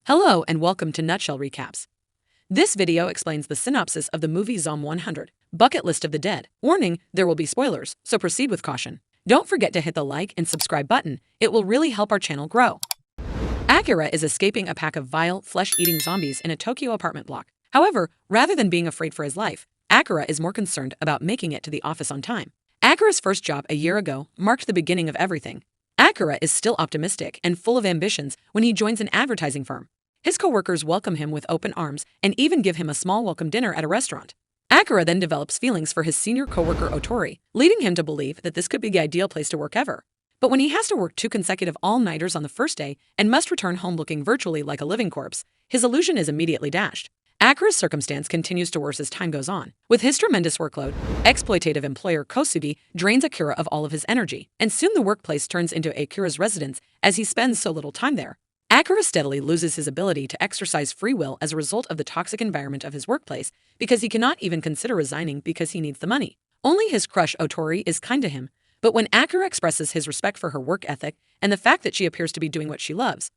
Hello and welcome to Nutshell Recaps. This video explains the synopsis of the movie Zom 100, Bucket List of the Dead. Warning, there will be spoilers, so proceed with caution. Don't forget to hit the like and subscribe button, it will really help our channel grow. Akira is escaping a pack of vile, flesh-eating zombies in a Tokyo apartment block. However, rather than being afraid for his life, Akira is more concerned about making it to the office on time. Akira's first job a year ago marked the beginning of everything. Akira is still optimistic and full of ambitions when he joins an advertising firm. His coworkers welcome him with open arms and even give him a small welcome dinner at a restaurant. Akira then develops feelings for his senior coworker Otori, leading him to believe that this could be the ideal place to work ever. But when he has to work 2 consecutive all-nighters on the first day and must return home looking virtually like a living corpse, his illusion is immediately dashed. Akira's circumstance continues to worsen as time goes on. With his tremendous workload, exploitative employer Kosugi drains Akira of all of his energy, and soon the workplace turns into Akira's residence as he spends so little time there. Akira steadily loses his ability to exercise free will as a result of the toxic environment of his workplace because he cannot even consider resigning because he needs the money. Only his crush Otori is kind to him, but when Akira expresses his respect for her work ethic and the fact that she appears to be doing what she loves,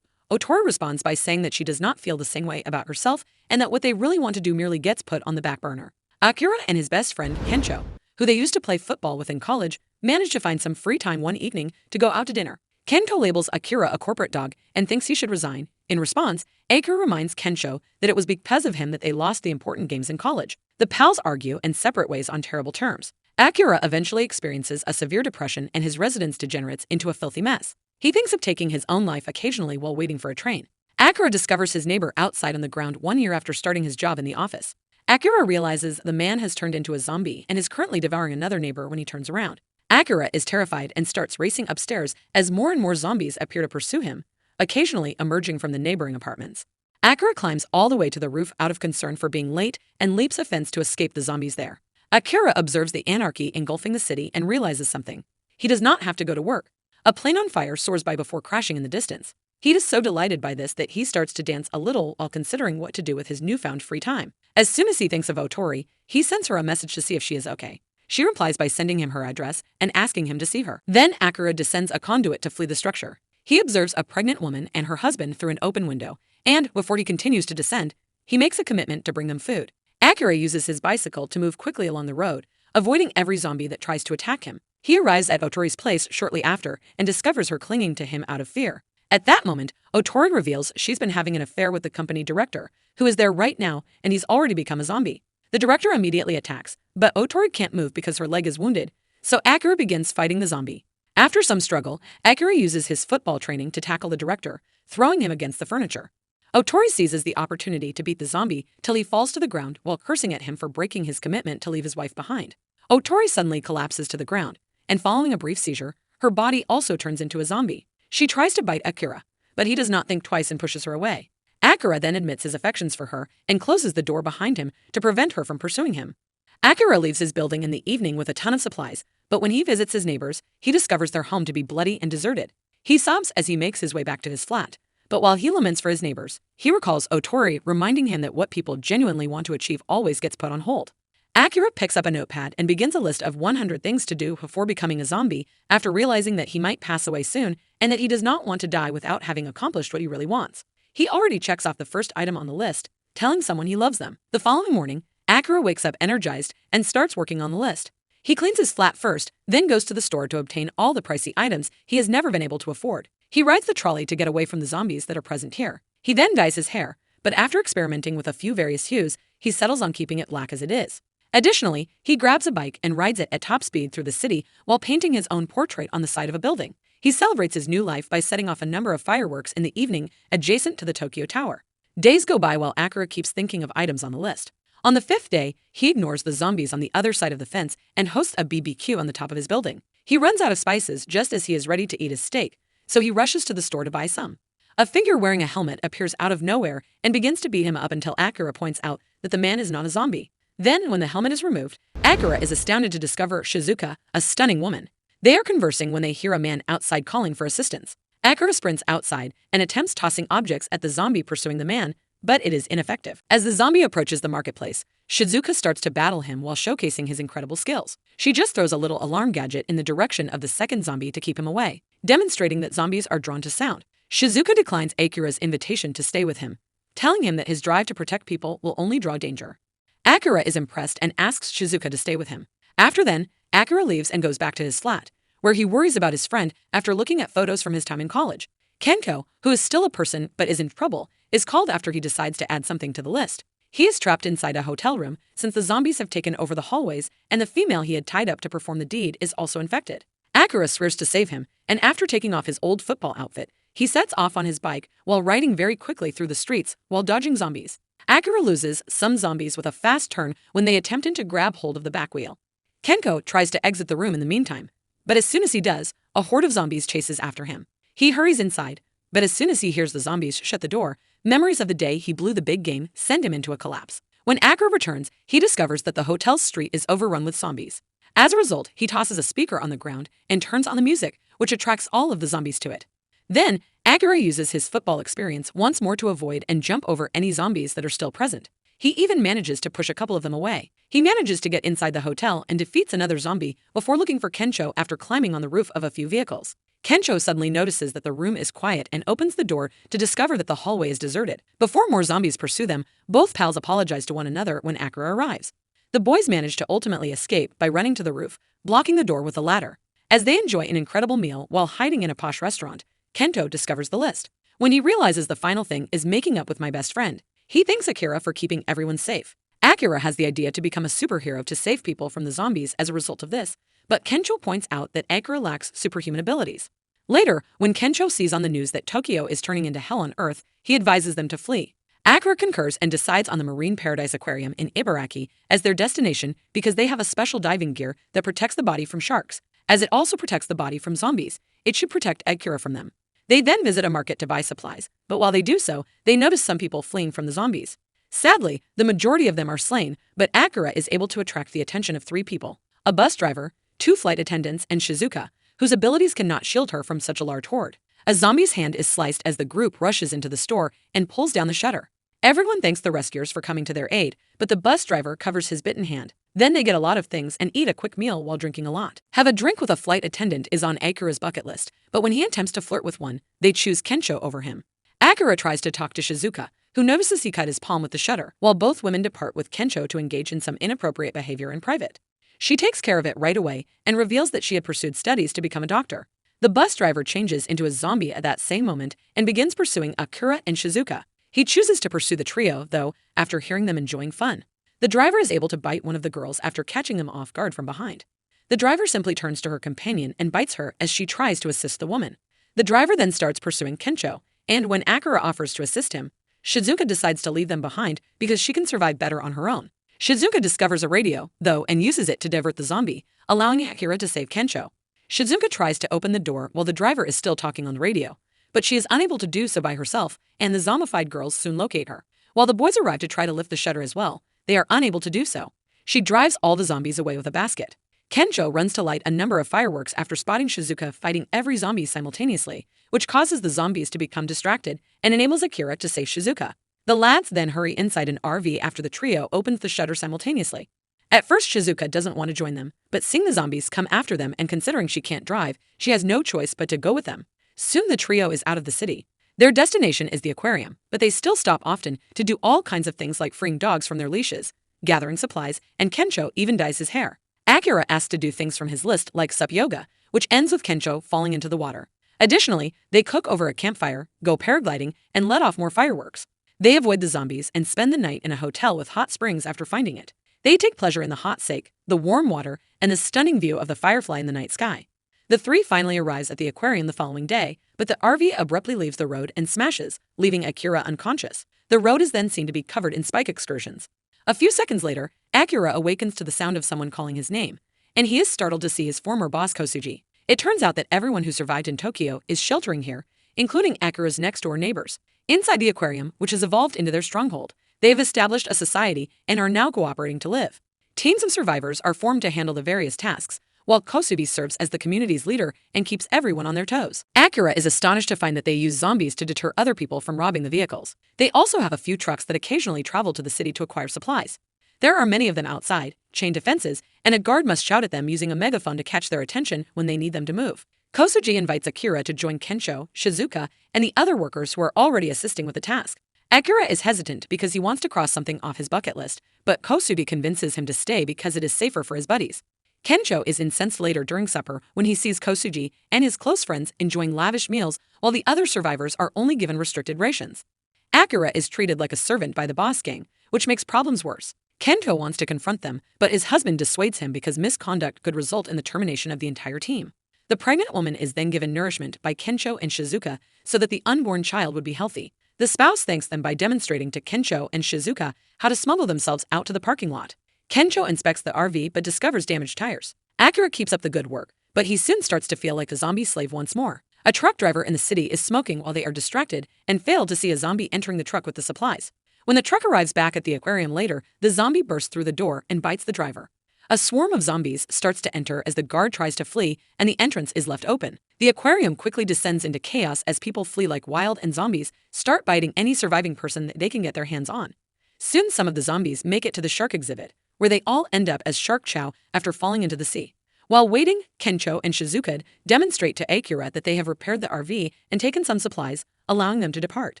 Otori responds by saying that she does not feel the same way about herself and that what they really want to do merely gets put on the back burner. Akira and his best friend Kensho, who they used to play football with in college, manage to find some free time one evening to go out to dinner. Kento labels Akira a corporate dog and thinks he should resign. In response, Akira reminds Kensho that it was because of him that they lost the important games in college. The pals argue and separate ways on terrible terms. Akira eventually experiences a severe depression and his residence degenerates into a filthy mess. He thinks of taking his own life occasionally while waiting for a train. Akira discovers his neighbor outside on the ground 1 year after starting his job in the office. Akira realizes the man has turned into a zombie and is currently devouring another neighbor when he turns around. Akira is terrified and starts racing upstairs as more and more zombies appear to pursue him, occasionally emerging from the neighboring apartments. Akira climbs all the way to the roof out of concern for being late and leaps a fence to escape the zombies there. Akira observes the anarchy engulfing the city and realizes something. He does not have to go to work. A plane on fire soars by before crashing in the distance. He is so delighted by this that he starts to dance a little while considering what to do with his newfound free time. As soon as he thinks of Otori, he sends her a message to see if she is okay. She replies by sending him her address and asking him to see her. Then Akira descends a conduit to flee the structure. He observes a pregnant woman and her husband through an open window, and before he continues to descend, he makes a commitment to bring them food. Akira uses his bicycle to move quickly along the road, avoiding every zombie that tries to attack him. He arrives at Otori's place shortly after and discovers her clinging to him out of fear. At that moment, Otori reveals she's been having an affair with the company director, who is there right now, and he's already become a zombie. The director immediately attacks, but Otori can't move because her leg is wounded, so Akira begins fighting the zombie. After some struggle, Akira uses his football training to tackle the director, throwing him against the furniture. Otori seizes the opportunity to beat the zombie till he falls to the ground while cursing at him for breaking his commitment to leave his wife behind. Otori suddenly collapses to the ground, and following a brief seizure, her body also turns into a zombie. She tries to bite Akira, but he does not think twice and pushes her away. Akira then admits his affections for her and closes the door behind him to prevent her from pursuing him. Akira leaves his building in the evening with a ton of supplies, but when he visits his neighbors, he discovers their home to be bloody and deserted. He sobs as he makes his way back to his flat, but while he laments for his neighbors, he recalls Otori reminding him that what people genuinely want to achieve always gets put on hold. Akira picks up a notepad and begins a list of 100 things to do before becoming a zombie after realizing that he might pass away soon and that he does not want to die without having accomplished what he really wants. He already checks off the first item on the list, telling someone he loves them. The following morning, Akira wakes up energized and starts working on the list. He cleans his flat first, then goes to the store to obtain all the pricey items he has never been able to afford. He rides the trolley to get away from the zombies that are present here. He then dyes his hair, but after experimenting with a few various hues, he settles on keeping it black as it is. Additionally, he grabs a bike and rides it at top speed through the city while painting his own portrait on the side of a building. He celebrates his new life by setting off a number of fireworks in the evening adjacent to the Tokyo Tower. Days go by while Akira keeps thinking of items on the list. On the 5th day, he ignores the zombies on the other side of the fence and hosts a BBQ on the top of his building. He runs out of spices just as he is ready to eat his steak, so he rushes to the store to buy some. A figure wearing a helmet appears out of nowhere and begins to beat him up until Akira points out that the man is not a zombie. Then, when the helmet is removed, Akira is astounded to discover Shizuka, a stunning woman. They are conversing when they hear a man outside calling for assistance. Akira sprints outside and attempts tossing objects at the zombie pursuing the man, but it is ineffective. As the zombie approaches the marketplace, Shizuka starts to battle him while showcasing his incredible skills. She just throws a little alarm gadget in the direction of the second zombie to keep him away, demonstrating that zombies are drawn to sound. Shizuka declines Akira's invitation to stay with him, telling him that his drive to protect people will only draw danger. Akira is impressed and asks Shizuka to stay with him. After then, Akira leaves and goes back to his flat, where he worries about his friend after looking at photos from his time in college. Kenko, who is still a person but is in trouble, is called after he decides to add something to the list. He is trapped inside a hotel room since the zombies have taken over the hallways and the female he had tied up to perform the deed is also infected. Akira swears to save him, and after taking off his old football outfit, he sets off on his bike while riding very quickly through the streets while dodging zombies. Akira loses some zombies with a fast turn when they attempt to grab hold of the back wheel. Kenko tries to exit the room in the meantime, but as soon as he does, a horde of zombies chases after him. He hurries inside, but as soon as he hears the zombies shut the door, memories of the day he blew the big game send him into a collapse. When Akira returns, he discovers that the hotel's street is overrun with zombies. As a result, he tosses a speaker on the ground and turns on the music, which attracts all of the zombies to it. Then, Akira uses his football experience once more to avoid and jump over any zombies that are still present. He even manages to push a couple of them away. He manages to get inside the hotel and defeats another zombie before looking for Kencho after climbing on the roof of a few vehicles. Kencho suddenly notices that the room is quiet and opens the door to discover that the hallway is deserted. Before more zombies pursue them, both pals apologize to one another when Akira arrives. The boys manage to ultimately escape by running to the roof, blocking the door with a ladder. As they enjoy an incredible meal while hiding in a posh restaurant, Kento discovers the list. When he realizes the final thing is making up with my best friend, he thanks Akira for keeping everyone safe. Akira has the idea to become a superhero to save people from the zombies as a result of this, but Kencho points out that Akira lacks superhuman abilities. Later, when Kencho sees on the news that Tokyo is turning into hell on Earth, he advises them to flee. Akira concurs and decides on the Marine Paradise Aquarium in Ibaraki as their destination because they have a special diving gear that protects the body from sharks. As it also protects the body from zombies, it should protect Akira from them. They then visit a market to buy supplies, but while they do so, they notice some people fleeing from the zombies. Sadly, the majority of them are slain, but Akira is able to attract the attention of 3 people: a bus driver, 2 flight attendants, and Shizuka, whose abilities cannot shield her from such a large horde. A zombie's hand is sliced as the group rushes into the store and pulls down the shutter. Everyone thanks the rescuers for coming to their aid, but the bus driver covers his bitten hand. Then they get a lot of things and eat a quick meal while drinking a lot. Have a drink with a flight attendant is on Akira's bucket list, but when he attempts to flirt with one, they choose Kencho over him. Akira tries to talk to Shizuka, who notices he cut his palm with the shutter, while both women depart with Kencho to engage in some inappropriate behavior in private. She takes care of it right away and reveals that she had pursued studies to become a doctor. The bus driver changes into a zombie at that same moment and begins pursuing Akira and Shizuka. He chooses to pursue the trio, though, after hearing them enjoying fun. The driver is able to bite one of the girls after catching them off guard from behind. The driver simply turns to her companion and bites her as she tries to assist the woman. The driver then starts pursuing Kencho, and when Akira offers to assist him, Shizuka decides to leave them behind because she can survive better on her own. Shizuka discovers a radio, though, and uses it to divert the zombie, allowing Akira to save Kencho. Shizuka tries to open the door while the driver is still talking on the radio, but she is unable to do so by herself, and the zombified girls soon locate her. While the boys arrive to try to lift the shutter as well, they are unable to do so. She drives all the zombies away with a basket. Kencho runs to light a number of fireworks after spotting Shizuka fighting every zombie simultaneously, which causes the zombies to become distracted and enables Akira to save Shizuka. The lads then hurry inside an RV after the trio opens the shutter simultaneously. At first, Shizuka doesn't want to join them, but seeing the zombies come after them and considering she can't drive, she has no choice but to go with them. Soon the trio is out of the city. Their destination is the aquarium, but they still stop often to do all kinds of things like freeing dogs from their leashes, gathering supplies, and Kencho even dyes his hair. Akira asks to do things from his list like sup yoga, which ends with Kencho falling into the water. Additionally, they cook over a campfire, go paragliding, and let off more fireworks. They avoid the zombies and spend the night in a hotel with hot springs after finding it. They take pleasure in the hot sake, the warm water, and the stunning view of the firefly in the night sky. The 3 finally arrives at the aquarium the following day, but the RV abruptly leaves the road and smashes, leaving Akira unconscious. The road is then seen to be covered in spike excursions. A few seconds later, Akira awakens to the sound of someone calling his name, and he is startled to see his former boss Kosuji. It turns out that everyone who survived in Tokyo is sheltering here, including Akira's next-door neighbors. Inside the aquarium, which has evolved into their stronghold, they have established a society and are now cooperating to live. Teams of survivors are formed to handle the various tasks, while Kosubi serves as the community's leader and keeps everyone on their toes. Akira is astonished to find that they use zombies to deter other people from robbing the vehicles. They also have a few trucks that occasionally travel to the city to acquire supplies. There are many of them outside, chain defenses, and a guard must shout at them using a megaphone to catch their attention when they need them to move. Kosuji invites Akira to join Kensho, Shizuka, and the other workers who are already assisting with the task. Akira is hesitant because he wants to cross something off his bucket list, but Kosugi convinces him to stay because it is safer for his buddies. Kensho is incensed later during supper when he sees Kosugi and his close friends enjoying lavish meals while the other survivors are only given restricted rations. Akira is treated like a servant by the boss gang, which makes problems worse. Kensho wants to confront them, but his husband dissuades him because misconduct could result in the termination of the entire team. The pregnant woman is then given nourishment by Kensho and Shizuka so that the unborn child would be healthy. The spouse thanks them by demonstrating to Kensho and Shizuka how to smuggle themselves out to the parking lot. Kensho inspects the RV but discovers damaged tires. Akira keeps up the good work, but he soon starts to feel like a zombie slave once more. A truck driver in the city is smoking while they are distracted and fail to see a zombie entering the truck with the supplies. When the truck arrives back at the aquarium later, the zombie bursts through the door and bites the driver. A swarm of zombies starts to enter as the guard tries to flee and the entrance is left open. The aquarium quickly descends into chaos as people flee like wild and zombies start biting any surviving person that they can get their hands on. Soon some of the zombies make it to the shark exhibit, where they all end up as shark chow after falling into the sea. While waiting, Kensho and Shizuka demonstrate to Akira that they have repaired the RV and taken some supplies, allowing them to depart.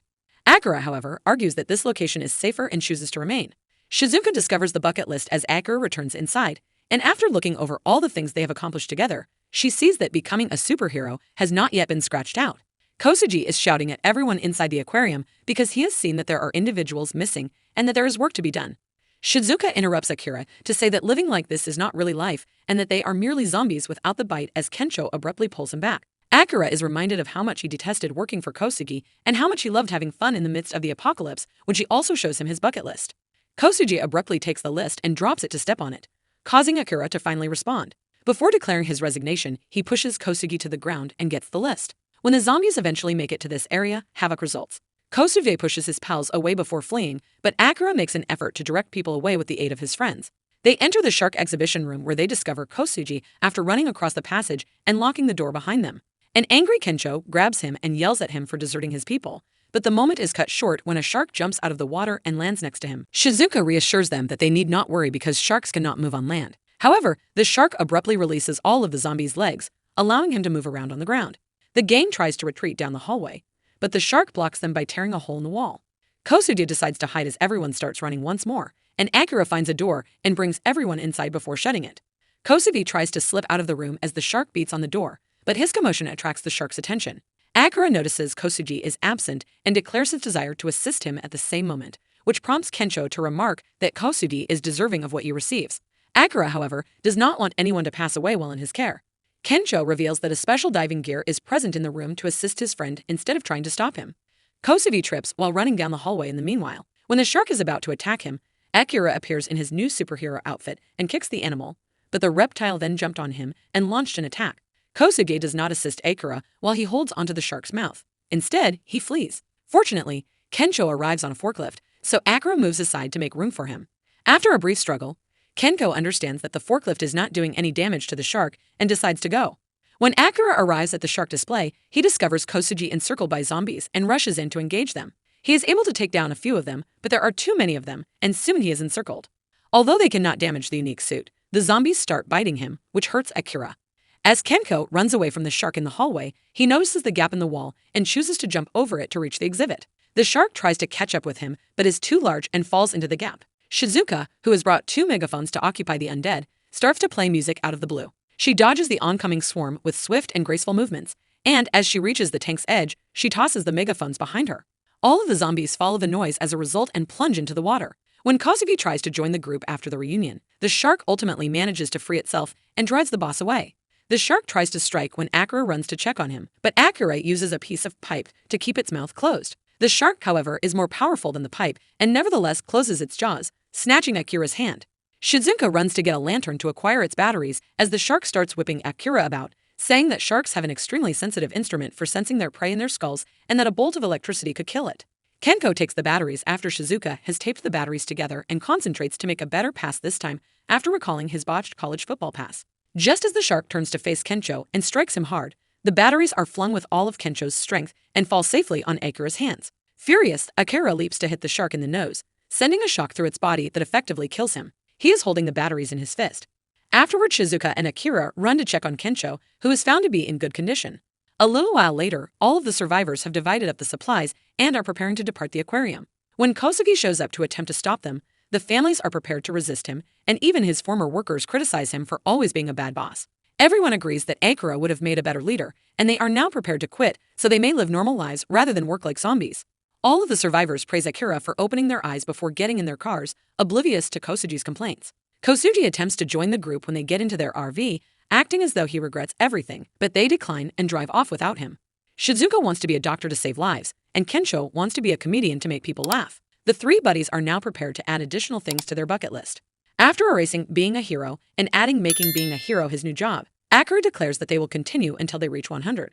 Akira, however, argues that this location is safer and chooses to remain. Shizuka discovers the bucket list as Akira returns inside, and after looking over all the things they have accomplished together, she sees that becoming a superhero has not yet been scratched out. Kosugi is shouting at everyone inside the aquarium because he has seen that there are individuals missing and that there is work to be done. Shizuka interrupts Akira to say that living like this is not really life and that they are merely zombies without the bite as Kensho abruptly pulls him back. Akira is reminded of how much he detested working for Kosugi and how much he loved having fun in the midst of the apocalypse when she also shows him his bucket list. Kosugi abruptly takes the list and drops it to step on it, causing Akira to finally respond. Before declaring his resignation, he pushes Kosugi to the ground and gets the list. When the zombies eventually make it to this area, havoc results. Kosugi pushes his pals away before fleeing, but Akira makes an effort to direct people away with the aid of his friends. They enter the shark exhibition room where they discover Kosugi after running across the passage and locking the door behind them. An angry Kensho grabs him and yells at him for deserting his people, but the moment is cut short when a shark jumps out of the water and lands next to him. Shizuka reassures them that they need not worry because sharks cannot move on land. However, the shark abruptly releases all of the zombie's legs, allowing him to move around on the ground. The gang tries to retreat down the hallway, but the shark blocks them by tearing a hole in the wall. Kosugi decides to hide as everyone starts running once more, and Akira finds a door and brings everyone inside before shutting it. Kosugi tries to slip out of the room as the shark beats on the door, but his commotion attracts the shark's attention. Akira notices Kosugi is absent and declares his desire to assist him at the same moment, which prompts Kensho to remark that Kosugi is deserving of what he receives. Akira, however, does not want anyone to pass away while in his care. Kensho reveals that a special diving gear is present in the room to assist his friend instead of trying to stop him. Kosugi trips while running down the hallway in the meanwhile. When the shark is about to attack him, Akira appears in his new superhero outfit and kicks the animal, but the reptile then jumped on him and launched an attack. Kosugi does not assist Akira while he holds onto the shark's mouth. Instead, he flees. Fortunately, Kensho arrives on a forklift, so Akira moves aside to make room for him. After a brief struggle, Kensho understands that the forklift is not doing any damage to the shark and decides to go. When Akira arrives at the shark display, he discovers Kosugi encircled by zombies and rushes in to engage them. He is able to take down a few of them, but there are too many of them, and soon he is encircled. Although they cannot damage the unique suit, the zombies start biting him, which hurts Akira. As Kensho runs away from the shark in the hallway, he notices the gap in the wall and chooses to jump over it to reach the exhibit. The shark tries to catch up with him, but is too large and falls into the gap. Shizuka, who has brought 2 megaphones to occupy the undead, starts to play music out of the blue. She dodges the oncoming swarm with swift and graceful movements, and as she reaches the tank's edge, she tosses the megaphones behind her. All of the zombies follow the noise as a result and plunge into the water. When Kosugi tries to join the group after the reunion, the shark ultimately manages to free itself and drives the boss away. The shark tries to strike when Akira runs to check on him, but Akira uses a piece of pipe to keep its mouth closed. The shark, however, is more powerful than the pipe and nevertheless closes its jaws, snatching Akira's hand. Shizuka runs to get a lantern to acquire its batteries as the shark starts whipping Akira about, saying that sharks have an extremely sensitive instrument for sensing their prey in their skulls and that a bolt of electricity could kill it. Kensho takes the batteries after Shizuka has taped the batteries together and concentrates to make a better pass this time after recalling his botched college football pass. Just as the shark turns to face Kensho and strikes him hard, the batteries are flung with all of Kensho's strength and fall safely on Akira's hands. Furious, Akira leaps to hit the shark in the nose, sending a shock through its body that effectively kills him. He is holding the batteries in his fist. Afterward, Shizuka and Akira run to check on Kensho, who is found to be in good condition. A little while later, all of the survivors have divided up the supplies and are preparing to depart the aquarium. When Kosugi shows up to attempt to stop them, the families are prepared to resist him, and even his former workers criticize him for always being a bad boss. Everyone agrees that Akira would have made a better leader, and they are now prepared to quit so they may live normal lives rather than work like zombies. All of the survivors praise Akira for opening their eyes before getting in their cars, oblivious to Kosugi's complaints. Kosugi attempts to join the group when they get into their RV, acting as though he regrets everything, but they decline and drive off without him. Shizuka wants to be a doctor to save lives, and Kensho wants to be a comedian to make people laugh. The three buddies are now prepared to add additional things to their bucket list. After erasing being a hero and adding making being a hero his new job, Akira declares that they will continue until they reach 100.